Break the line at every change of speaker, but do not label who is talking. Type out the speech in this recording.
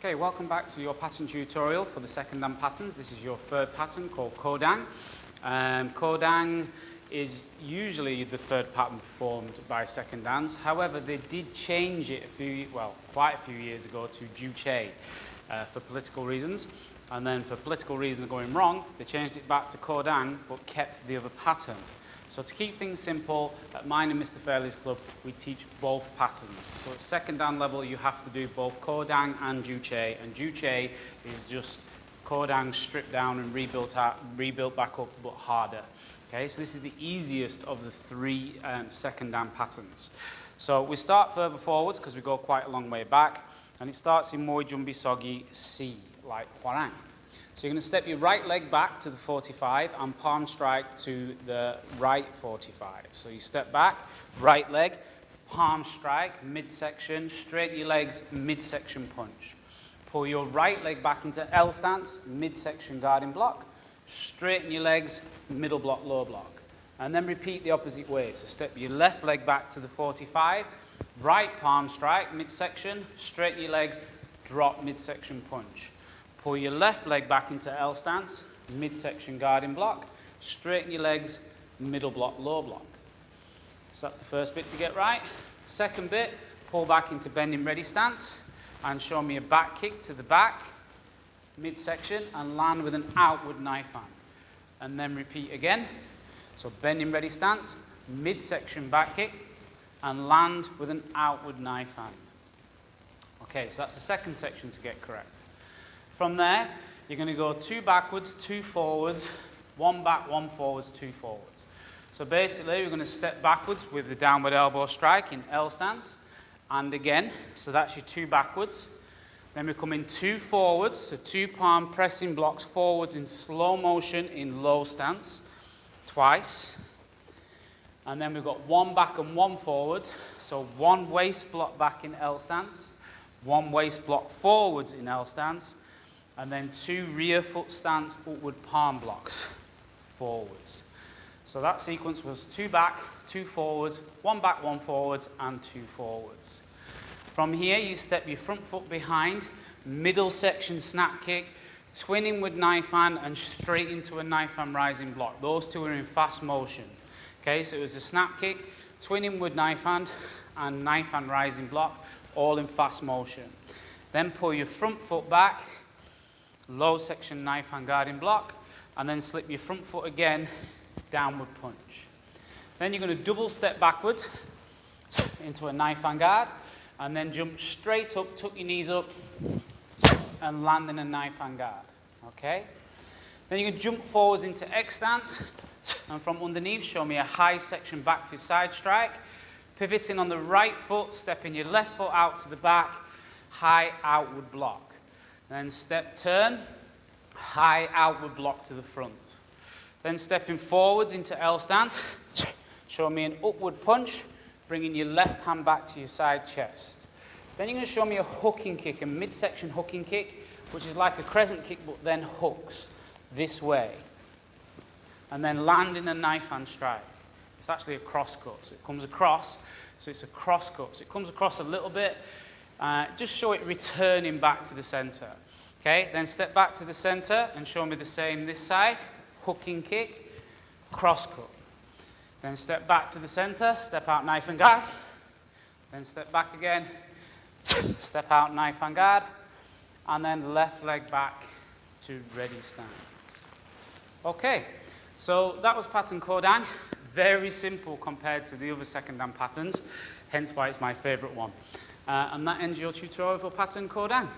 Okay, welcome back to your pattern tutorial for the second dan patterns. This is your third pattern called Kodang. Kodang is usually the third pattern performed by second dans. However, they did change it quite a few years ago to Juche for political reasons. And then for political reasons going wrong, they changed it back to Kodang but kept the other pattern. So to keep things simple, at mine and Mr. Fairley's club, we teach both patterns. So at second dan level, you have to do both Kodang and Juche. And Juche is just Kodang stripped down and rebuilt back up, but harder. Okay, so this is the easiest of the three second dan patterns. So we start further forwards because we go quite a long way back. And it starts in Moi Jumbi Sogi C, like Hwarang. So you're going to step your right leg back to the 45 and palm strike to the right 45. So you step back, right leg, palm strike, midsection, straighten your legs, midsection punch. Pull your right leg back into L stance, midsection guarding block. Straighten your legs, middle block, low block. And then repeat the opposite way. So step your left leg back to the 45, right palm strike, midsection, straighten your legs, drop midsection punch. Pull your left leg back into L stance, midsection guarding block, straighten your legs, middle block, low block. So that's the first bit to get right. Second bit, pull back into bending ready stance and show me a back kick to the back, midsection, and land with an outward knife hand. And then repeat again. So bending ready stance, midsection back kick, and land with an outward knife hand. Okay, so that's the second section to get correct. From there, you're going to go 2 backwards, 2 forwards, 1 back, 1 forwards, 2 forwards. So basically, we're going to step backwards with the downward elbow strike in L stance. And again, so that's your 2 backwards. Then we come in 2 forwards, so 2 palm pressing blocks forwards in slow motion in low stance, twice. And then we've got 1 back and 1 forwards, so 1 waist block back in L stance, 1 waist block forwards in L stance, and then 2 rear foot stance upward palm blocks forwards. So that sequence was 2 back, 2 forwards, 1 back, 1 forwards, and 2 forwards. From here, you step your front foot behind, middle section snap kick, twin inward knife hand, and straight into a knife hand rising block. Those two are in fast motion. Okay, so it was a snap kick, twin inward knife hand, and knife hand rising block, all in fast motion. Then pull your front foot back, low section knife hand guarding block, and then slip your front foot again, downward punch. Then you're going to double step backwards into a knife hand guard, and then jump straight up, tuck your knees up, and land in a knife hand guard. Okay? Then you can jump forwards into X stance, and from underneath, show me a high section back fist side strike, pivoting on the right foot, stepping your left foot out to the back, high outward block. Then step turn, high outward block to the front. Then stepping forwards into L stance, show me an upward punch, bringing your left hand back to your side chest. Then you're going to show me a hooking kick, a midsection hooking kick, which is like a crescent kick but then hooks this way. And then land in a knife hand strike. It's actually a cross cut, so it comes across, so it's a cross cut. So it comes across a little bit, just show it returning back to the center. Okay, then step back to the center and show me the same this side, hooking kick, cross cut. Then step back to the center, step out knife and guard. Then step back again, step out knife and guard. And then left leg back to ready stance. Okay, so that was pattern Kodang. Very simple compared to the other second dan patterns, hence why it's my favorite one. And that ends your tutorial for pattern Kodang.